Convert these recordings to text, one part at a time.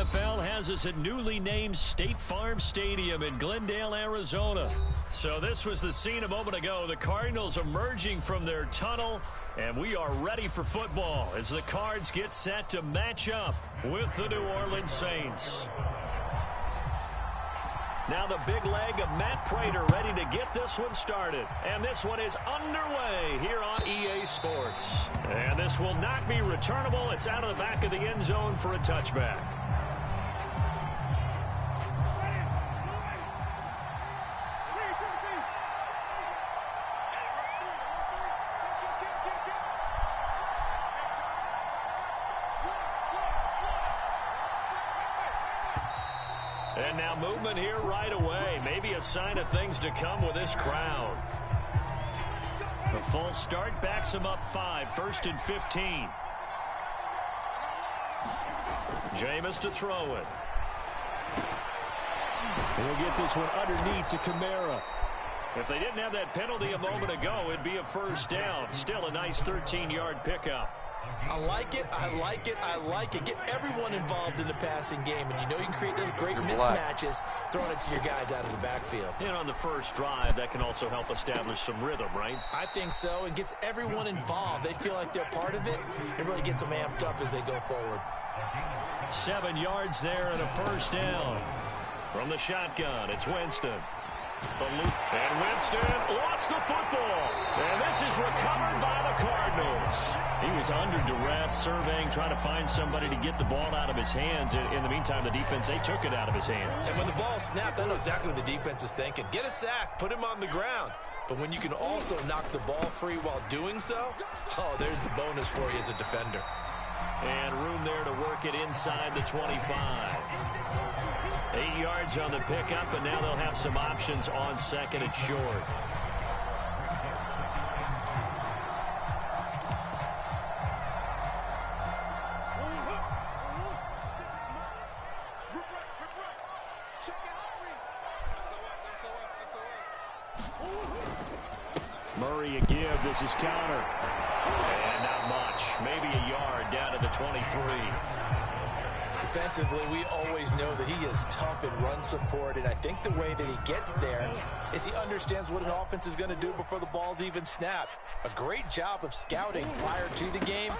NFL has us at newly named State Farm Stadium in Glendale, Arizona. So this was the scene a moment ago. The Cardinals emerging from their tunnel, and we are ready for football as the Cards get set to match up with the New Orleans Saints. Now the big leg of Matt Prater ready to get this one started. And this one is underway here on EA Sports. And this will not be returnable. It's out of the back of the end zone for a touchback. And now movement here right away. Maybe a sign of things to come with this crowd. The false start backs him up 5. 1st and 15. Jameis to throw it. He'll get this one underneath to Kamara. If they didn't have that penalty a moment ago, it'd be a first down. Still a nice 13-yard pickup. I like it, I like it, I like it. Get everyone involved in the passing game, and you know you can create those great mismatches throwing it to your guys out of the backfield. And on the first drive, that can also help establish some rhythm, right? I think so. It gets everyone involved. They feel like they're part of it. It really gets them amped up as they go forward. 7 yards there and a first down. From the shotgun, it's Winston. And Winston lost the football. And this is recovered by the Cardinals. He was under duress, surveying, trying to find somebody to get the ball out of his hands. In the meantime, the defense, they took it out of his hands. And when the ball snapped, I know exactly what the defense is thinking. Get a sack, put him on the ground. But when you can also knock the ball free while doing so, oh, there's the bonus for you as a defender. And room there to work it inside the 25. 8 yards on the pickup, and now they'll have some options on second and short. Murray a give. This is counter. And not much. Maybe a yard down to the 23. Defensively, we always know that he is tough in run support, and I think the way that he gets there is he understands what an offense is going to do before the ball's even snapped. A great job of scouting prior to the game,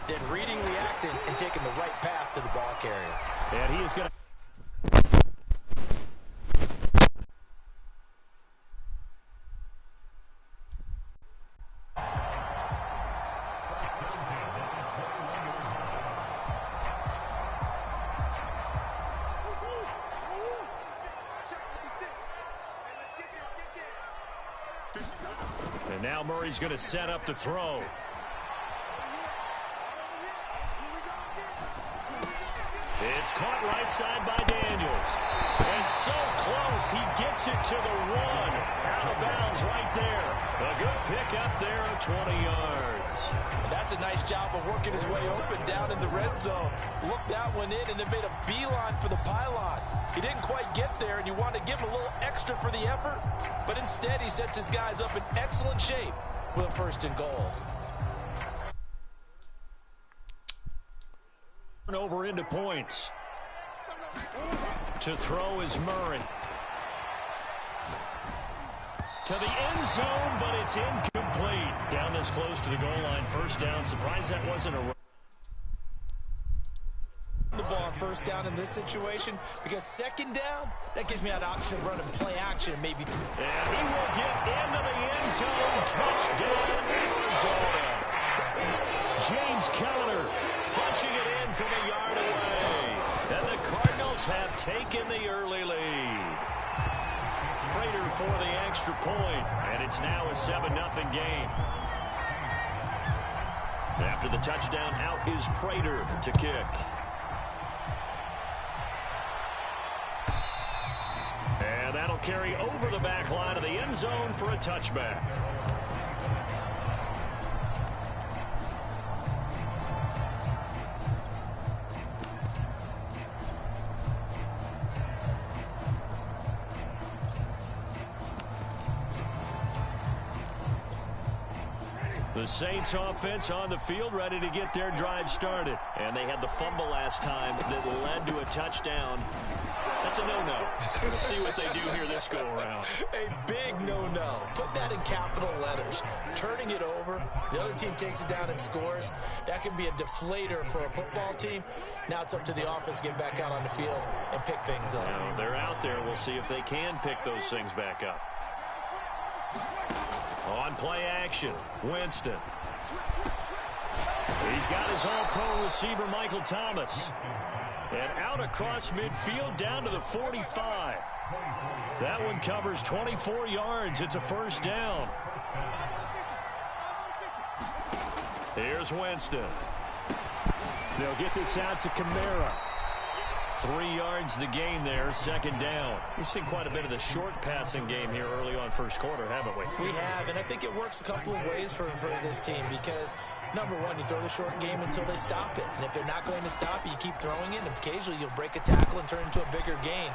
then reading, reacting, and taking the right path to the ball carrier. And he is going to... And now Murray's going to set up to throw. It's caught right side by Daniels. And so close, he gets it to the 1. Out of bounds right there. A good pick up there of 20 yards. That's a nice job of working his way open down in the red zone. Looked that one in and then made a beeline for the pylon. He didn't quite get there, and you want to give him a little extra for the effort, but instead he sets his guys up in excellent shape with a 1st and goal. Over into points. To throw is Murray. To the end zone, but it's incomplete. Down this close to the goal line. First down. Surprised that wasn't a... The ball on first down in this situation, because second down, that gives me an option of running play action maybe. And he will get into the end zone. Touchdown, Arizona. James Conner punching it in from a yard away. And the Cardinals have taken the early lead. Prater for the extra point, and it's now a 7-0 game. After the touchdown, out is Prater to kick. And that'll carry over the back line of the end zone for a touchback. The Saints offense on the field, ready to get their drive started. And they had the fumble last time that led to a touchdown. That's a no-no. We'll see what they do here this go-around. A big no-no. Put that in capital letters. Turning it over, the other team takes it down and scores. That can be a deflator for a football team. Now it's up to the offense to get back out on the field and pick things up. Now, they're out there. We'll see if they can pick those things back up. On play action, Winston. He's got his all-pro receiver, Michael Thomas. And out across midfield down to the 45. That one covers 24 yards. It's a first down. Here's Winston. They'll get this out to Kamara. 3 yards the gain there, second down. We've seen quite a bit of the short passing game here early on first quarter, haven't we? We have, and I think it works a couple of ways for this team because, number one, you throw the short game until they stop it. And if they're not going to stop it, you keep throwing it, and occasionally you'll break a tackle and turn into a bigger gain.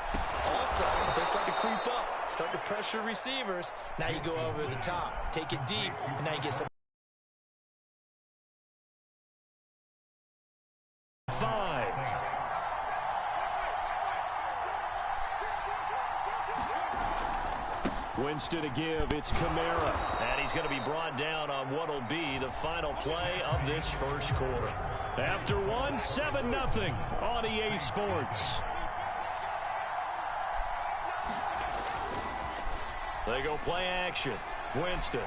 Also, if they start to creep up, start to pressure receivers, now you go over the top, take it deep, and now you get some. 5. Winston to give. It's Kamara. And he's going to be brought down on what will be the final play of this first quarter. After one, 7-0 on EA Sports. They go play action. Winston.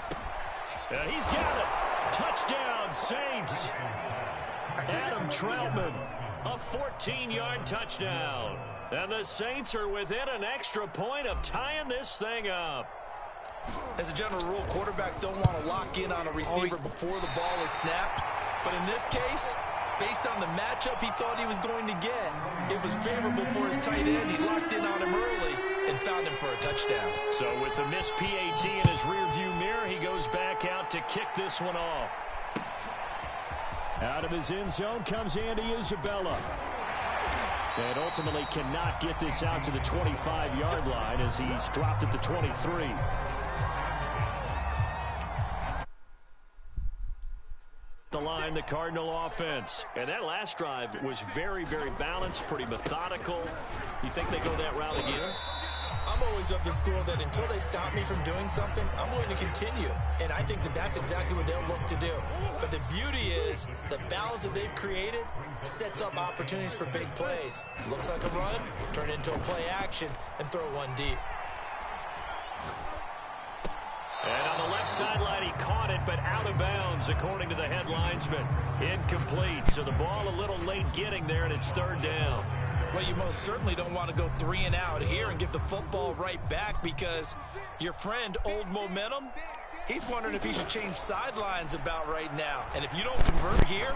And he's got it. Touchdown, Saints. Adam Troutman. A 14-yard touchdown. And the Saints are within an extra point of tying this thing up. As a general rule, quarterbacks don't want to lock in on a receiver before the ball is snapped. But in this case, based on the matchup he thought he was going to get, it was favorable for his tight end. He locked in on him early and found him for a touchdown. So with the missed PAT in his rearview mirror, he goes back out to kick this one off. Out of his end zone comes Andy Isabella. And ultimately cannot get this out to the 25-yard line as he's dropped at the 23. The line, the Cardinal offense. And that last drive was very, very balanced, pretty methodical. You think they go that route again? I'm always of the school that until they stop me from doing something, I'm going to continue. And I think that that's exactly what they'll look to do. But the beauty is the balance that they've created sets up opportunities for big plays. Looks like a run, turn it into a play action, and throw one deep. And on the left sideline, he caught it, but out of bounds, according to the head linesman. Incomplete, so the ball a little late getting there, and it's third down. Well, you most certainly don't want to go 3 and out here and get the football right back because your friend, Old Momentum, he's wondering if he should change sidelines about right now. And if you don't convert here,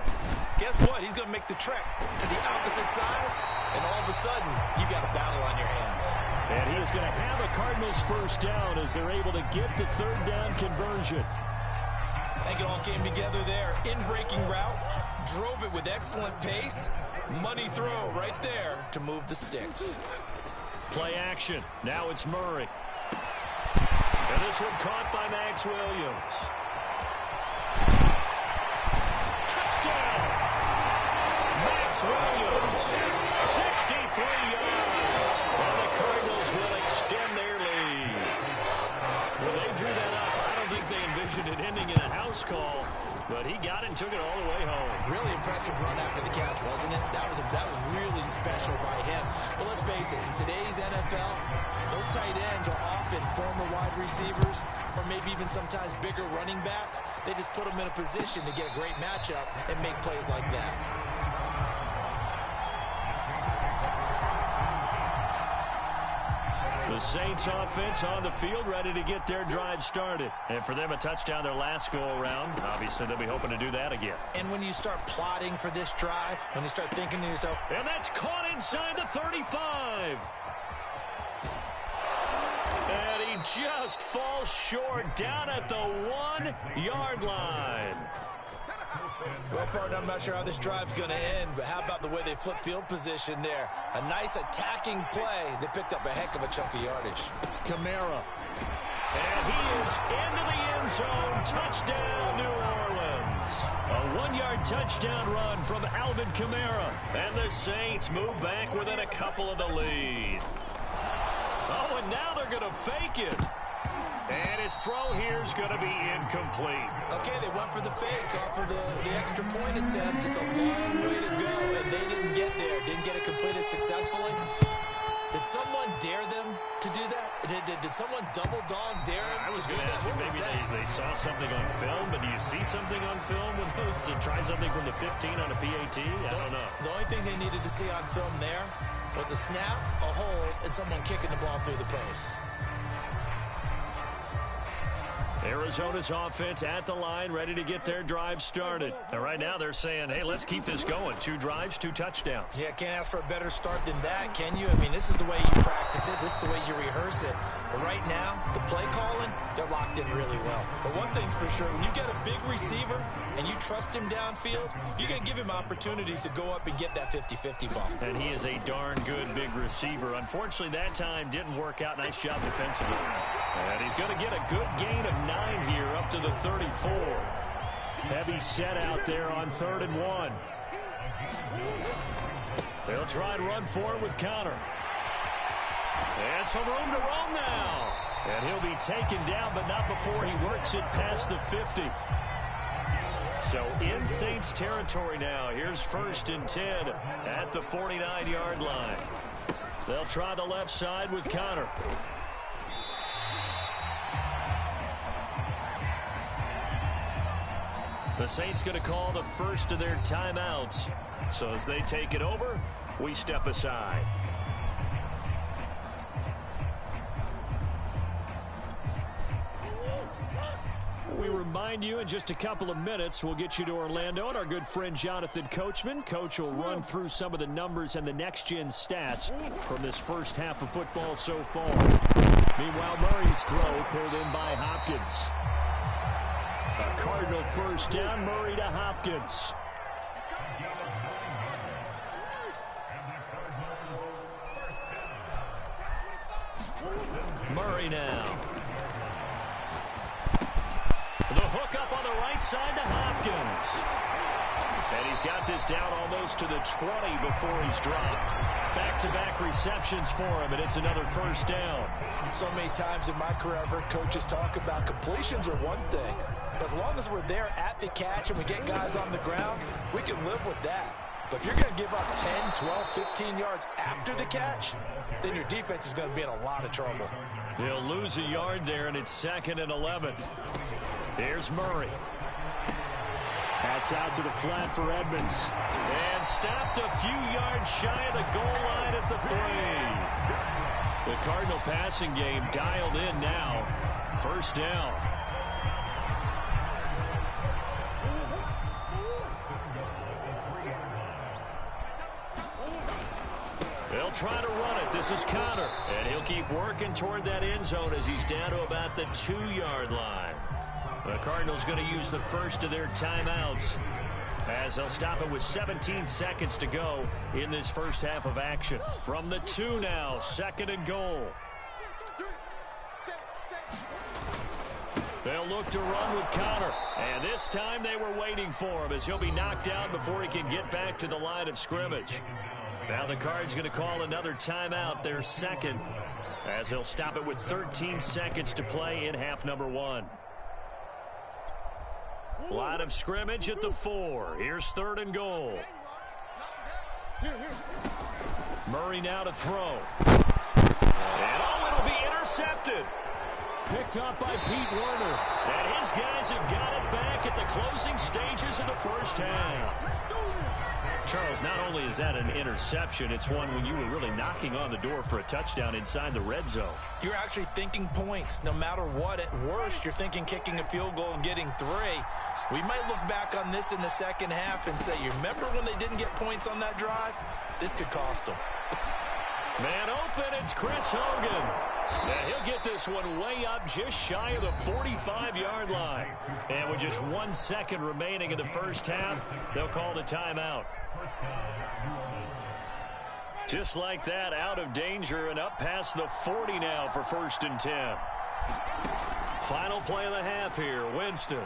guess what? He's going to make the trek to the opposite side, and all of a sudden, you've got a battle on your hands. And he is going to have a Cardinals first down as they're able to get the third down conversion. I think it all came together there. In-breaking route, drove it with excellent pace. Money throw right there to move the sticks. Play action. Now it's Murray. And this one caught by Max Williams. Touchdown! Max Williams. 63 yards. And the Cardinals will extend their lead. When they drew that up, I don't think they envisioned it ending in a house call. But he got it and took it all the way home. Really impressive run after the catch, wasn't it? That was really special by him. But let's face it, in today's NFL, those tight ends are often former wide receivers or maybe even sometimes bigger running backs. They just put them in a position to get a great matchup and make plays like that. The Saints offense on the field, ready to get their drive started. And for them, a touchdown their last go-around. Obviously, they'll be hoping to do that again. And when you start plotting for this drive, when you start thinking to yourself... And that's caught inside the 35. And he just falls short down at the 1-yard line. Well, partner, I'm not sure how this drive's going to end, but how about the way they flip field position there? A nice attacking play. They picked up a heck of a chunk of yardage. Kamara. And he is into the end zone. Touchdown, New Orleans. one-yard touchdown run from Alvin Kamara. And the Saints move back within a couple of the lead. Oh, and now they're going to fake it. And his throw here is going to be incomplete. Okay, they went for the fake off of the extra point attempt. It's a long way to go, and they didn't get there. Didn't get it completed successfully. Did someone dare them to do that? Did someone double dog dare them to do that? Maybe they saw something on film, but do you see something on film with those to try something from the 15 on a PAT? I don't know. The only thing they needed to see on film there was a snap, a hold, and someone kicking the ball through the post. Arizona's offense at the line, ready to get their drive started. And right now they're saying, hey, let's keep this going. 2 drives, 2 touchdowns. Yeah, can't ask for a better start than that, can you? I mean, this is the way you practice it. This is the way you rehearse it. But right now, the play calling, they're locked in really well. But one thing's for sure, when you get a big receiver and you trust him downfield, you're going to give him opportunities to go up and get that 50-50 ball. And he is a darn good big receiver. Unfortunately, that time didn't work out. Nice job defensively. And he's going to get a good gain of 9 here up to the 34. Heavy set out there on 3rd and 1. They'll try and run forward with Connor. And some room to roam now. And he'll be taken down, but not before he works it past the 50. So in Saints territory now. Here's 1st and 10 at the 49-yard line. They'll try the left side with Connor. The Saints going to call the first of their timeouts. So as they take it over, we step aside. We remind you in just a couple of minutes, we'll get you to Orlando and our good friend Jonathan Coachman. Coach will run through some of the numbers and the next-gen stats from this first half of football so far. Meanwhile, Murray's throw pulled in by Hopkins. A Cardinal first down, Murray to Hopkins. Murray now. The hook up on the right side to Hopkins. And he's got this down almost to the 20 before he's dropped. Back-to-back receptions for him, and it's another first down. So many times in my career, I've heard coaches talk about completions are one thing. But as long as we're there at the catch and we get guys on the ground, we can live with that. But if you're going to give up 10, 12, 15 yards after the catch, then your defense is going to be in a lot of trouble. They'll lose a yard there, and it's 2nd and 11. Here's Murray. That's out to the flat for Edmonds. And stopped a few yards shy of the goal line at the 3. The Cardinal passing game dialed in now. First down. They'll try to run it. This is Connor. And he'll keep working toward that end zone as he's down to about the 2-yard line. The Cardinals going to use the first of their timeouts as they'll stop it with 17 seconds to go in this first half of action. From the 2 now, 2nd and goal. They'll look to run with Connor. And this time they were waiting for him as he'll be knocked down before he can get back to the line of scrimmage. Now the Cards going to call another timeout, their 2nd, as they'll stop it with 13 seconds to play in half number 1. Line of scrimmage at the 4. Here's 3rd and goal. Murray now to throw. And it'll be intercepted. Picked up by Pete Werner. And his guys have got it back at the closing stages of the first half. Charles, not only is that an interception, it's one when you were really knocking on the door for a touchdown inside the red zone. You're actually thinking points. No matter what, at worst, you're thinking kicking a field goal and getting 3. We might look back on this in the second half and say, you remember when they didn't get points on that drive? This could cost them. Man open, it's Chris Hogan. Now he'll get this one way up just shy of the 45-yard line. And with just 1 second remaining in the first half, they'll call the timeout. Just like that, out of danger and up past the 40 now for 1st and 10. Final play of the half here, Winston.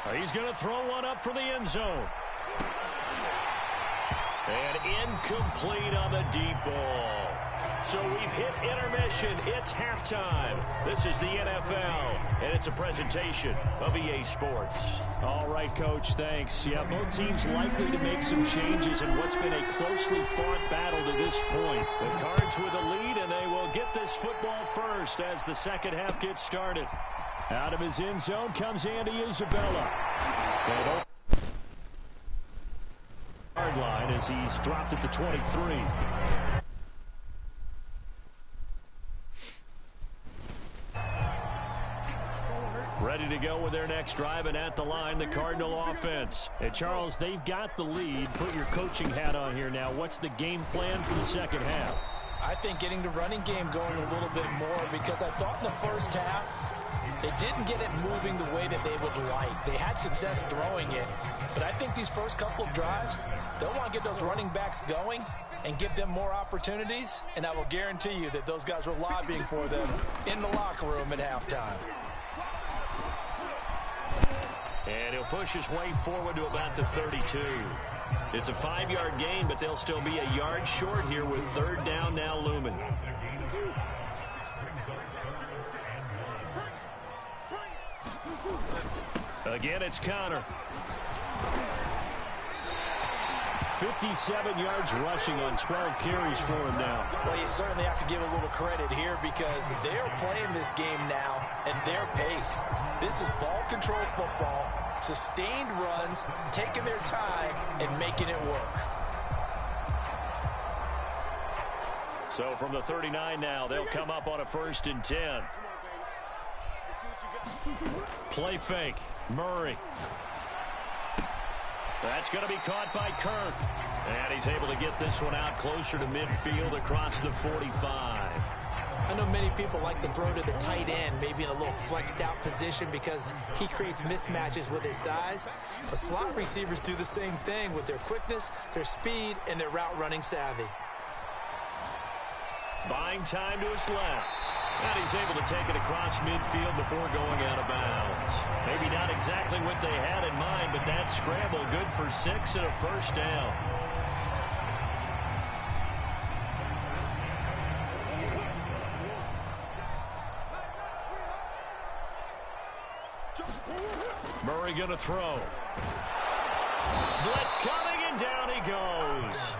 He's going to throw one up for the end zone. And incomplete on the deep ball. So we've hit intermission. It's halftime. This is the NFL, and it's a presentation of EA Sports. All right, Coach, thanks. Yeah, both teams likely to make some changes in what's been a closely fought battle to this point. The Cards with a lead, and they will get this football first as the second half gets started. Out of his end zone comes Andy Isabella. Yard line as he's dropped at the 23. Ready to go with their next drive, and at the line, the Cardinal offense. Hey, Charles, they've got the lead. Put your coaching hat on here now. What's the game plan for the second half? I think getting the running game going a little bit more, because I thought in the first half they didn't get it moving the way that they would like. They had success throwing it, but I think these first couple of drives, they'll want to get those running backs going and give them more opportunities, and I will guarantee you that those guys were lobbying for them in the locker room at halftime. And he'll push his way forward to about the 32. It's a 5-yard gain, but they'll still be a yard short here with third down now looming. Again, it's Connor. 57 yards rushing on 12 carries for him now. Well, you certainly have to give a little credit here because they're playing this game now at their pace. This is ball control football, sustained runs, taking their time, and making it work. So from the 39 now, they'll come up on a 1st and 10. Play fake. Murray. That's going to be caught by Kirk. And he's able to get this one out closer to midfield across the 45. I know many people like to throw to the tight end, maybe in a little flexed out position because he creates mismatches with his size. But slot receivers do the same thing with their quickness, their speed, and their route running savvy. Buying time to his left. And he's able to take it across midfield before going out of bounds. Maybe not exactly what they had in mind, but that scramble good for 6 and a 1st down. Murray going to throw. Blitz coming, and down he goes.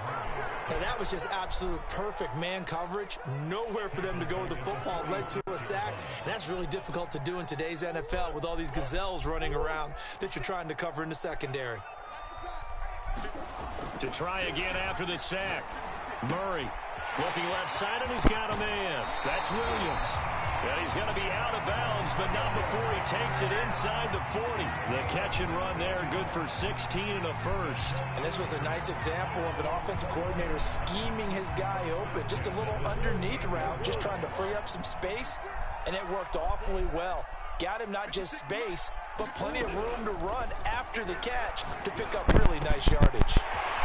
Now that was just absolute perfect man coverage. Nowhere for them to go with the football. Led to a sack. And that's really difficult to do in today's NFL with all these gazelles running around that you're trying to cover in the secondary. To try again after the sack. Murray looking left side, and he's got a man. That's Williams. And he's going to be out of bounds, but not before he takes it inside the 40. The catch and run there, good for 16 and a 1st. And this was a nice example of an offensive coordinator scheming his guy open. Just a little underneath route, just trying to free up some space, and it worked awfully well. Got him not just space, but plenty of room to run after the catch to pick up really nice yardage.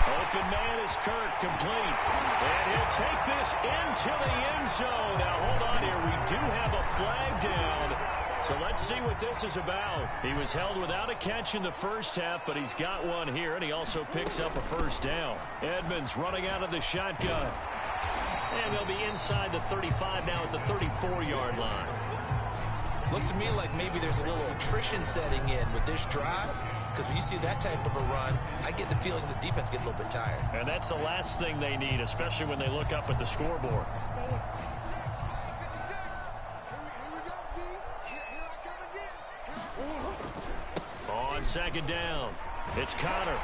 Open man is Kirk, complete. And he'll take this into the end zone. Now, hold on here. We do have a flag down. So let's see what this is about. He was held without a catch in the first half, but he's got one here, and he also picks up a 1st down. Edmonds running out of the shotgun. And they'll be inside the 35 now at the 34-yard line. Looks to me like maybe there's a little attrition setting in with this drive. Because when you see that type of a run, I get the feeling the defense gets a little bit tired. And that's the last thing they need, especially when they look up at the scoreboard. On 2nd down, it's Connor.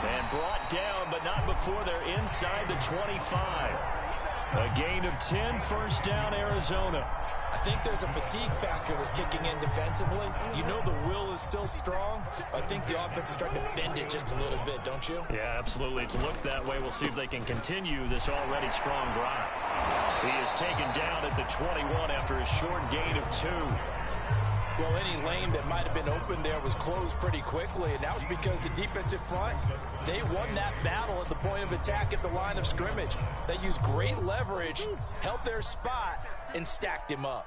And brought down, but not before they're inside the 25. A gain of 10, 1st down, Arizona. I think there's a fatigue factor that's kicking in defensively. You know the will is still strong. I think the offense is starting to bend it just a little bit, don't you? Yeah, absolutely. It's looked that way. We'll see if they can continue this already strong drive. He is taken down at the 21 after a short gain of 2. Well, any lane that might have been open there was closed pretty quickly, and that was because the defensive front, they won that battle at the point of attack at the line of scrimmage. They used great leverage, held their spot, and stacked him up.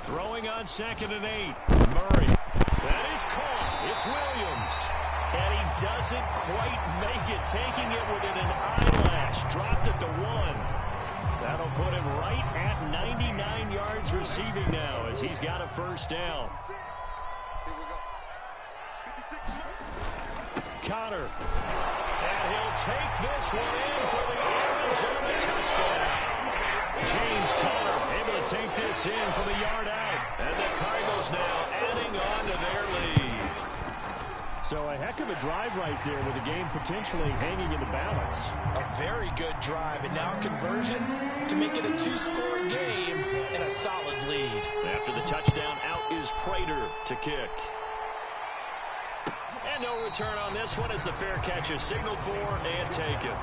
Throwing on 2nd and 8. Murray. That is caught. It's Williams. And he doesn't quite make it, taking it within an eyelash. Dropped it to 1. That'll put him right at 99 yards receiving now as he's got a first down. Connor. And he'll take this one in for the Arizona touchdown. James Conner able to take this in from a yard out. And the Cardinals now adding on to their lead. So a heck of a drive right there with the game potentially hanging in the balance. A very good drive, and now conversion to make it a 2-score game and a solid lead. After the touchdown, out is Prater to kick. And no return on this one as the fair catch is signaled for and taken.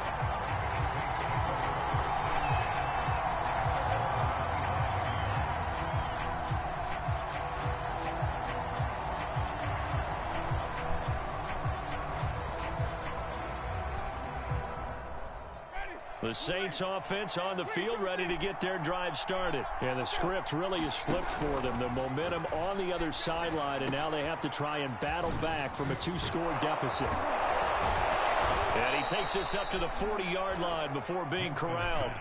The Saints offense on the field ready to get their drive started. And the script really is flipped for them. The momentum on the other sideline, and now they have to try and battle back from a 2-score deficit. And he takes this up to the 40-yard line before being corralled.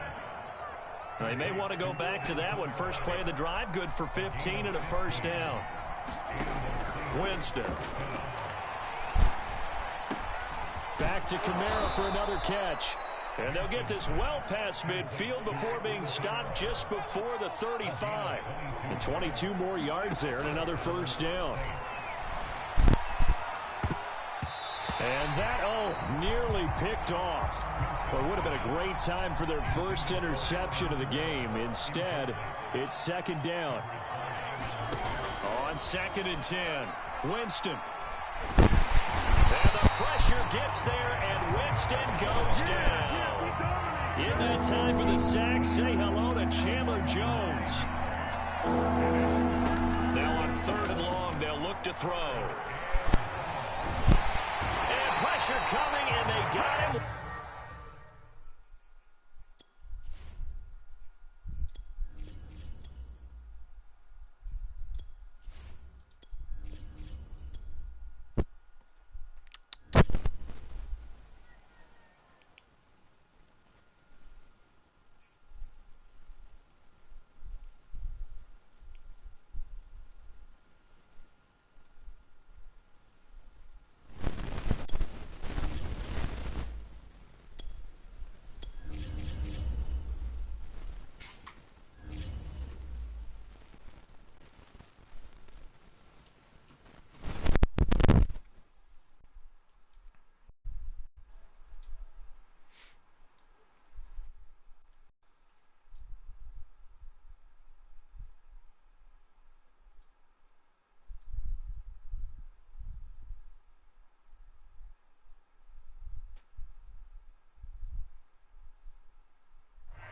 They may want to go back to that one. First play of the drive, good for 15 and a first down. Winston. Back to Kamara for another catch. And they'll get this well past midfield before being stopped just before the 35. And 22 more yards there and another first down. And that, nearly picked off. Well, it would have been a great time for their first interception of the game. Instead, it's 2nd down. On 2nd and 10, Winston. And the pressure gets there, and Winston goes down. In that time for the sack, say hello to Chandler Jones. Now on 3rd and long, they'll look to throw. And pressure coming, and they got him.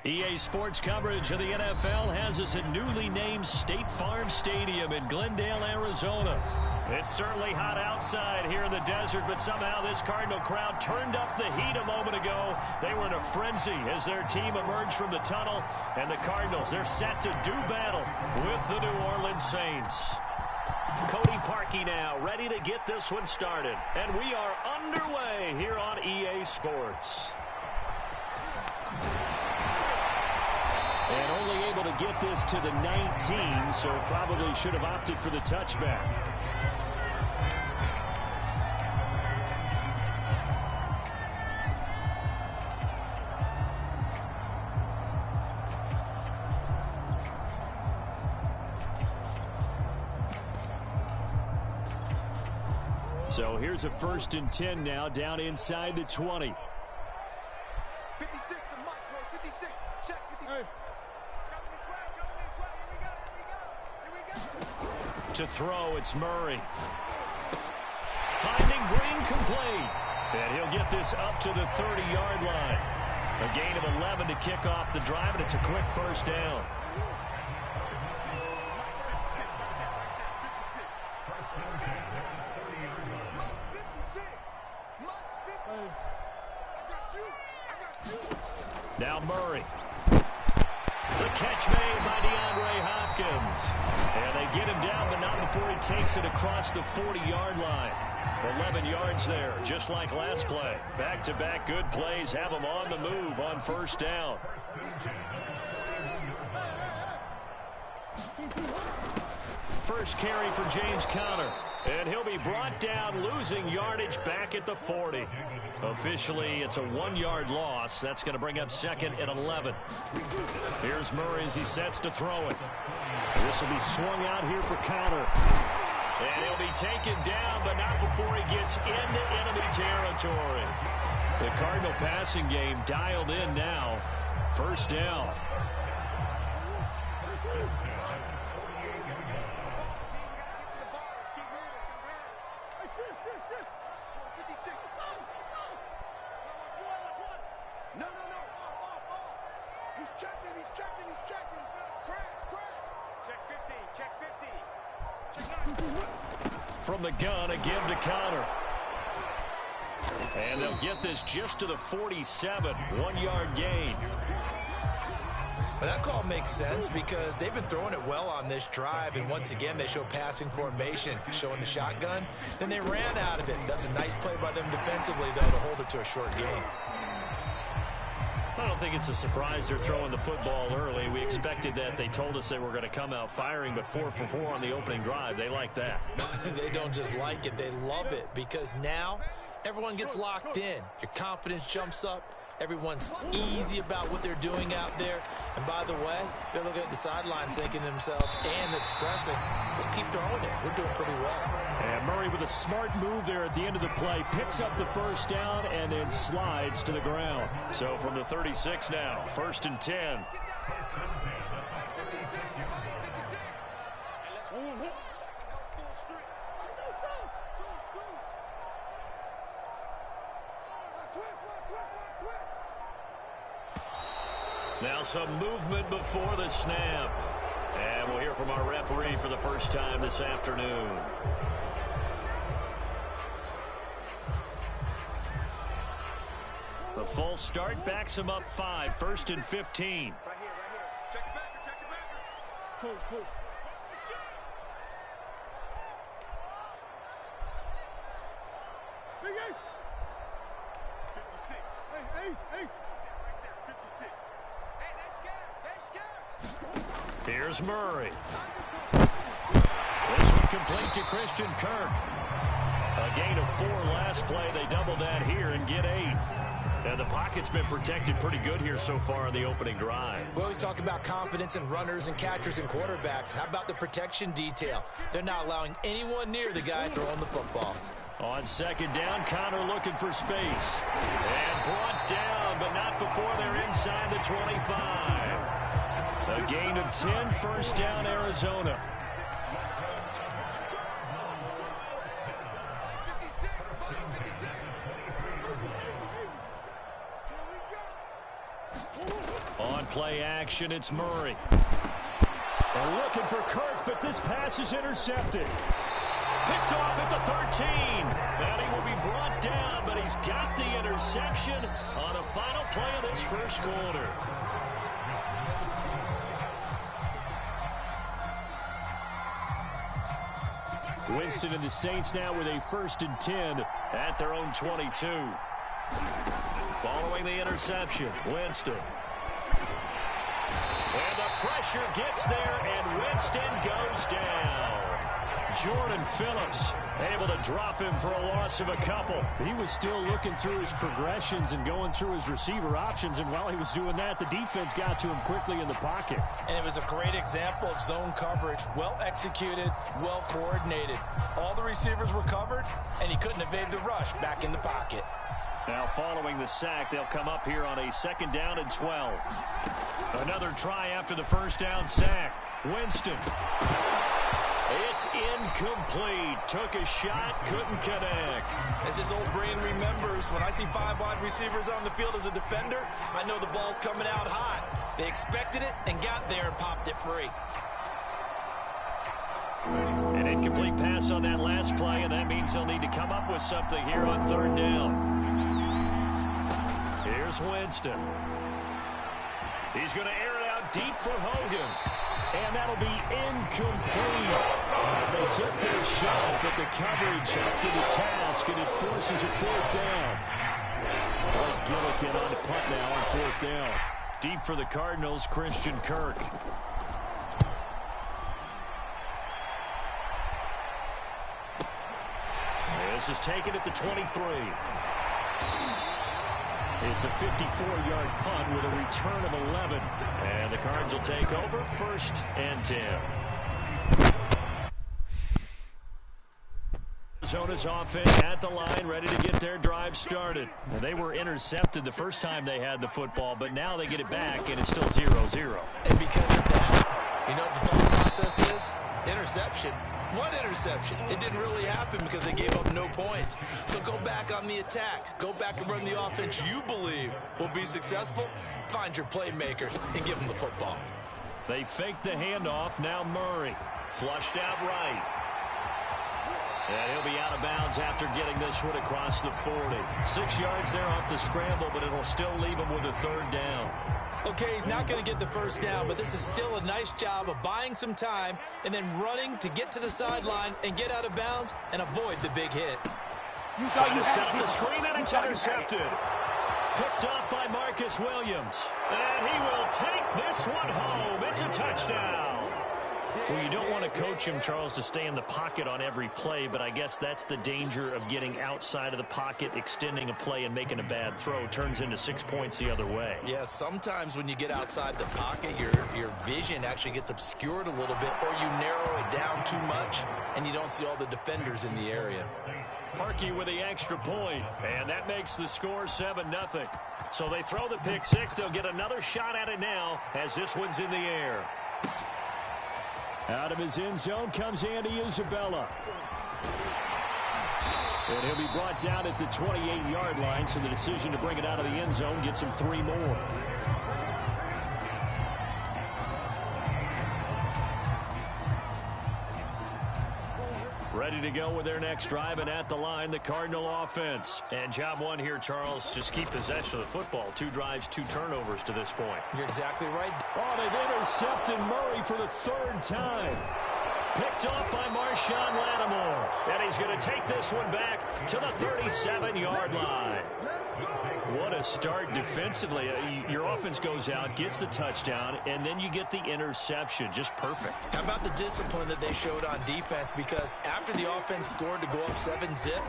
EA Sports coverage of the NFL has us at newly named State Farm Stadium in Glendale, Arizona. It's certainly hot outside here in the desert, but somehow this Cardinal crowd turned up the heat a moment ago. They were in a frenzy as their team emerged from the tunnel, and the Cardinals, they're set to do battle with the New Orleans Saints. Cody Parkey now ready to get this one started, and we are underway here on EA Sports. And only able to get this to the 19, so probably should have opted for the touchback. So here's a 1st and 10 now, down inside the 20. 56, the mic, bro. 56. Check 56. Hey. To throw, it's Murray. Finding Green complete. And he'll get this up to the 30-yard line. A gain of 11 to kick off the drive, and it's a quick first down. Now Murray. The catch made by DeAndre Hopkins. Evans. And they get him down, but not before he takes it across the 40-yard line. 11 yards there, just like last play. Back-to-back good plays have him on the move on first down. First carry for James Conner. And he'll be brought down, losing yardage back at the 40. Officially, it's a 1-yard loss. That's going to bring up second and 11. Here's Murray as he sets to throw it. This will be swung out here for Conner. And he'll be taken down, but not before he gets into enemy territory. The Cardinal passing game dialed in now. First down. From the gun, a give to Conner. And they'll get this just to the 47. 1-yard gain. Well, that call makes sense because they've been throwing it well on this drive, and once again they show passing formation, showing the shotgun. Then they ran out of it. That's a nice play by them defensively, though, to hold it to a short gain. I don't think it's a surprise they're throwing the football early. We expected that. They told us they were going to come out firing, but 4 for 4 on the opening drive. They like that. They don't just like it, they love it, because now everyone gets locked in. Your confidence jumps up. Everyone's easy about what they're doing out there. And by the way, they're looking at the sidelines thinking to themselves and expressing, let's keep throwing it. We're doing pretty well. And Murray with a smart move there at the end of the play. Picks up the first down and then slides to the ground. So from the 36 now, 1st and 10. Now some movement before the snap. And we'll hear from our referee for the first time this afternoon. The full start backs him up 5. 1st and 15. Right here. Check the backer, check the backer. Push. Big Ace. 56. Hey, Ace. Right there, 56. Hey, they're scared. Here's Murray. This one complete to Christian Kirk. A gain of 4 last play. They double that here and get 8. And the pocket's been protected pretty good here so far in the opening drive. We always talk about confidence in runners and catchers and quarterbacks. How about the protection detail? They're not allowing anyone near the guy throwing the football. On second down, Conner looking for space. And brought down, but not before they're inside the 25. A gain of 10, 1st down, Arizona. On play action, it's Murray. They're looking for Kirk, but this pass is intercepted. Picked off at the 13. And he will be brought down, but he's got the interception on the final play of this first quarter. Winston and the Saints now with a 1st and 10 at their own 22. Following the interception, Winston. And the pressure gets there, and Winston goes down. Jordan Phillips able to drop him for a loss of a couple. He was still looking through his progressions and going through his receiver options, and while he was doing that, the defense got to him quickly in the pocket. And it was a great example of zone coverage. Well executed, well coordinated. All the receivers were covered, and he couldn't evade the rush back in the pocket. Now following the sack, they'll come up here on a 2nd down and 12. Another try after the 1st down sack. Winston. It's incomplete. Took a shot, couldn't connect. As his old brain remembers, when I see 5 wide receivers on the field as a defender, I know the ball's coming out hot. They expected it and got there and popped it free. An incomplete pass on that last play, and that means they'll need to come up with something here on 3rd down. Here's Winston. He's going to air it out deep for Hogan. And that'll be incomplete. They took their shot, but the coverage up to the task, and it forces a fourth down. Blake Gillikin on the punt now on fourth down. Deep for the Cardinals, Christian Kirk. This is taken at the 23. It's a 54-yard punt with a return of 11. And the Cards will take over, 1st and 10. Arizona's offense at the line, ready to get their drive started. Well, they were intercepted the first time they had the football, but now they get it back, and it's still 0-0. And because of that, you know what the thought process is? Interception. What interception? It didn't really happen because they gave up no points. So go back on the attack. Go back and run the offense you believe will be successful. Find your playmakers and give them the football. They fake the handoff. Now Murray. Flushed out right. And he'll be out of bounds after getting this one across the 40. 6 yards there off the scramble, but it'll still leave him with a 3rd down. Okay, he's not going to get the first down, but this is still a nice job of buying some time and then running to get to the sideline and get out of bounds and avoid the big hit. Trying to set up the screen, and it's intercepted. Picked off by Marcus Williams. And he will take this one home. It's a touchdown. Well, you don't want to coach him, Charles, to stay in the pocket on every play, but I guess that's the danger of getting outside of the pocket, extending a play, and making a bad throw. Turns into 6 points the other way. Yeah, sometimes when you get outside the pocket, your vision actually gets obscured a little bit, or you narrow it down too much, and you don't see all the defenders in the area. Parkey with the extra point, and that makes the score 7-0. So they throw the pick six. They'll get another shot at it now as this one's in the air. Out of his end zone comes Andy Isabella. And he'll be brought down at the 28-yard line, so the decision to bring it out of the end zone gets him 3 more. Ready to go with their next drive, and at the line, the Cardinal offense. And job one here, Charles, just keep possession of the football. 2 drives, 2 turnovers to this point. You're exactly right. Oh, they've intercepted Murray for the 3rd time. Picked off by Marshawn Lattimore. And he's going to take this one back to the 37-yard line. What a start defensively. Your offense goes out, gets the touchdown, and then you get the interception. Just perfect. How about the discipline that they showed on defense? Because after the offense scored to go up 7-zip,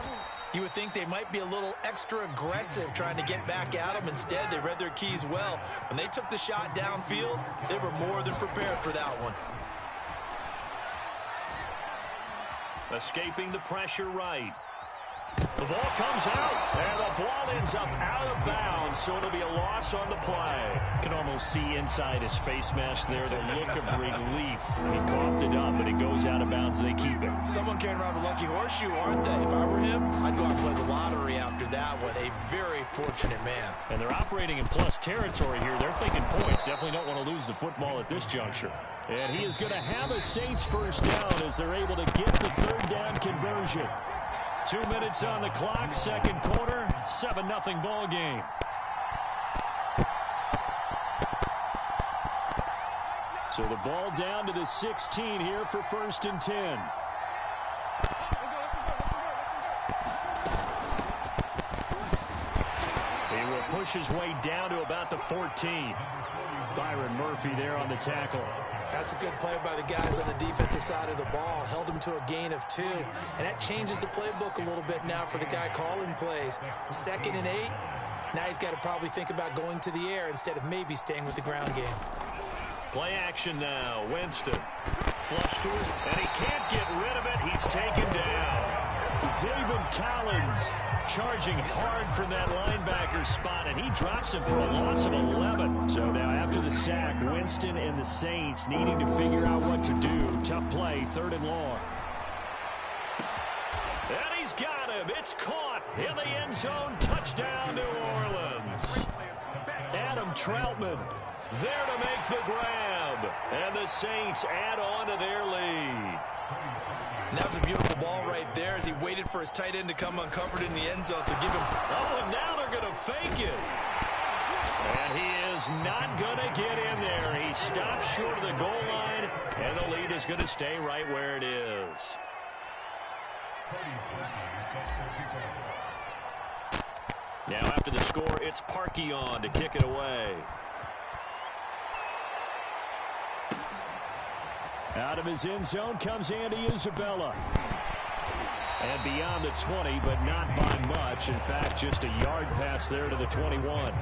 you would think they might be a little extra aggressive trying to get back at them. Instead, they read their keys well. When they took the shot downfield, they were more than prepared for that one. Escaping the pressure right. The ball comes out, and the ball ends up out of bounds, so it'll be a loss on the play. You can almost see inside his face mask there the look of relief. He coughed it up, and it goes out of bounds, and they keep it. Someone carrying around a lucky horseshoe, aren't they? If I were him, I'd go out and play the lottery after that one. A very fortunate man. And they're operating in plus territory here. They're thinking points. Definitely don't want to lose the football at this juncture. And he is going to have a Saints first down as they're able to get the 3rd down conversion. 2 minutes on the clock, 2nd quarter, 7-0 ball game. So the ball down to the 16 here for 1st and 10. He will push his way down to about the 14. Byron Murphy there on the tackle. That's a good play by the guys on the defensive side of the ball. Held him to a gain of 2. And that changes the playbook a little bit now for the guy calling plays. 2nd and 8. Now he's got to probably think about going to the air instead of maybe staying with the ground game. Play action now. Winston. Flush to his, and he can't get rid of it. He's taken down. Zaven Collins charging hard from that linebacker spot, and he drops him for a loss of 11. So now after the sack, Winston and the Saints needing to figure out what to do. Tough play, 3rd and long. And he's got him. It's caught in the end zone. Touchdown, New Orleans. Adam Troutman there to make the grab. And the Saints add on to their lead. And that was a beautiful ball right there as he waited for his tight end to come uncovered in the end zone to give him. Oh, and now they're going to fake it. And he is is not going to get in there. He stopped short of the goal line, and the lead is going to stay right where it is. Now after the score, it's Parkey on to kick it away. Out of his end zone comes Andy Isabella. And beyond the 20, but not by much. In fact, just a yard pass there to the 21.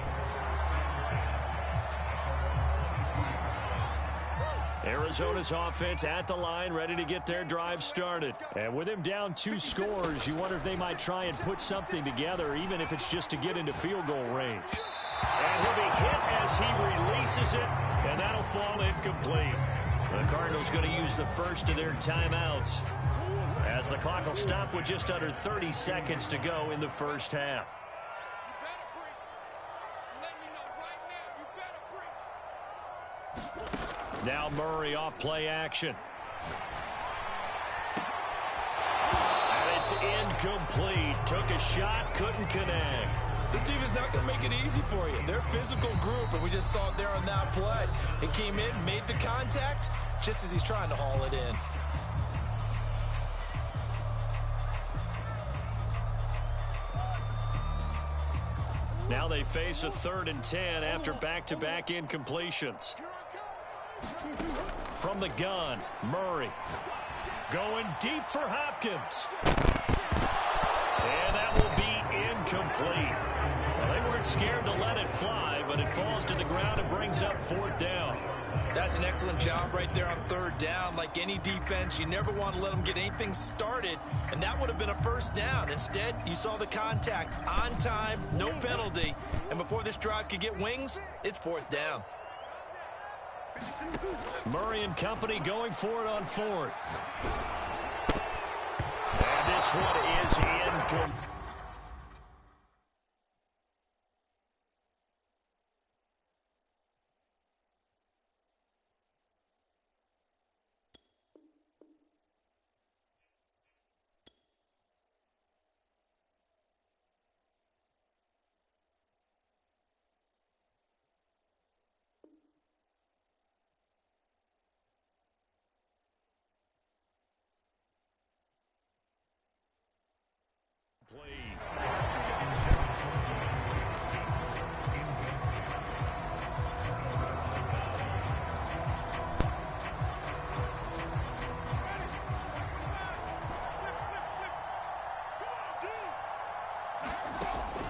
Arizona's offense at the line, ready to get their drive started. And with him down 2 scores, you wonder if they might try and put something together, even if it's just to get into field goal range. And he'll be hit as he releases it, and that'll fall incomplete. The Cardinals going to use the first of their timeouts, as the clock will stop with just under 30 seconds to go in the first half. Now Murray off play action. And it's incomplete. Took a shot, couldn't connect. This team is not going to make it easy for you. They're a physical group, and we just saw it there on that play. He came in, made the contact, just as he's trying to haul it in. Now they face a 3rd and 10 after back-to-back incompletions. From the gun, Murray. Going deep for Hopkins. And that will be incomplete. Well, they weren't scared to let it fly, but it falls to the ground and brings up 4th down. That's an excellent job right there on 3rd down. Like any defense, you never want to let them get anything started, and that would have been a 1st down. Instead, you saw the contact on time, no penalty, and before this drive could get wings, it's 4th down. Murray and company going for it on 4th. And this one is incomplete.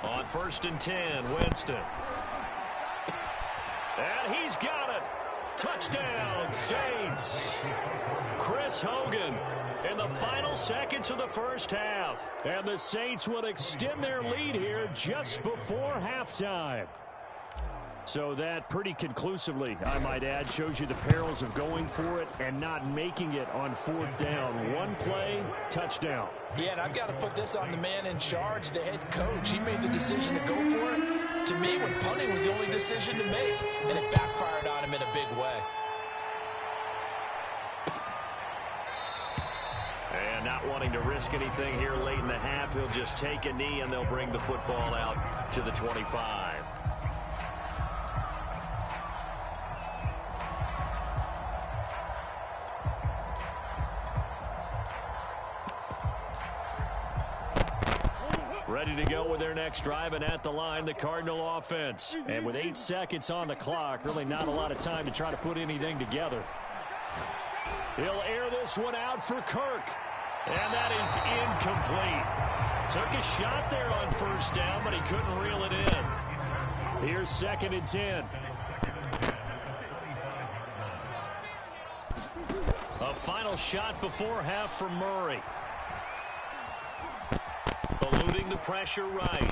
On 1st and 10, Winston. And he's got it. Touchdown, Saints. Chris Hogan in the final seconds of the first half. And the Saints will extend their lead here just before halftime. So that pretty conclusively, I might add, shows you the perils of going for it and not making it on 4th down. One play, touchdown. Yeah, and I've got to put this on the man in charge, the head coach. He made the decision to go for it. To me, when punting was the only decision to make, and it backfired on him in a big way. And not wanting to risk anything here late in the half, he'll just take a knee and they'll bring the football out to the 25. Ready to go with their next drive, and at the line, the Cardinal offense. And with 8 seconds on the clock, really not a lot of time to try to put anything together. He'll air this one out for Kirk. And that is incomplete. Took a shot there on 1st down, but he couldn't reel it in. Here's 2nd and 10. A final shot before half for Murray. Eluding the pressure right.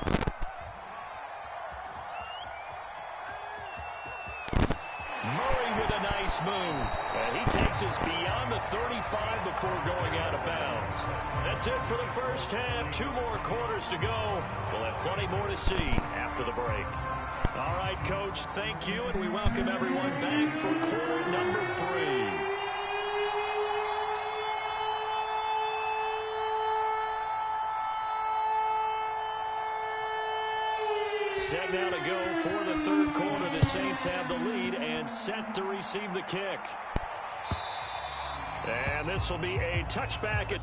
Murray with a nice move. And he takes us beyond the 35 before going out of bounds. That's it for the first half. 2 more quarters to go. We'll have plenty more to see after the break. All right, Coach, thank you, and we welcome everyone back for quarter number 3. Set now to go for the third quarter. The Saints have the lead and set to receive the kick. And this will be a touchback.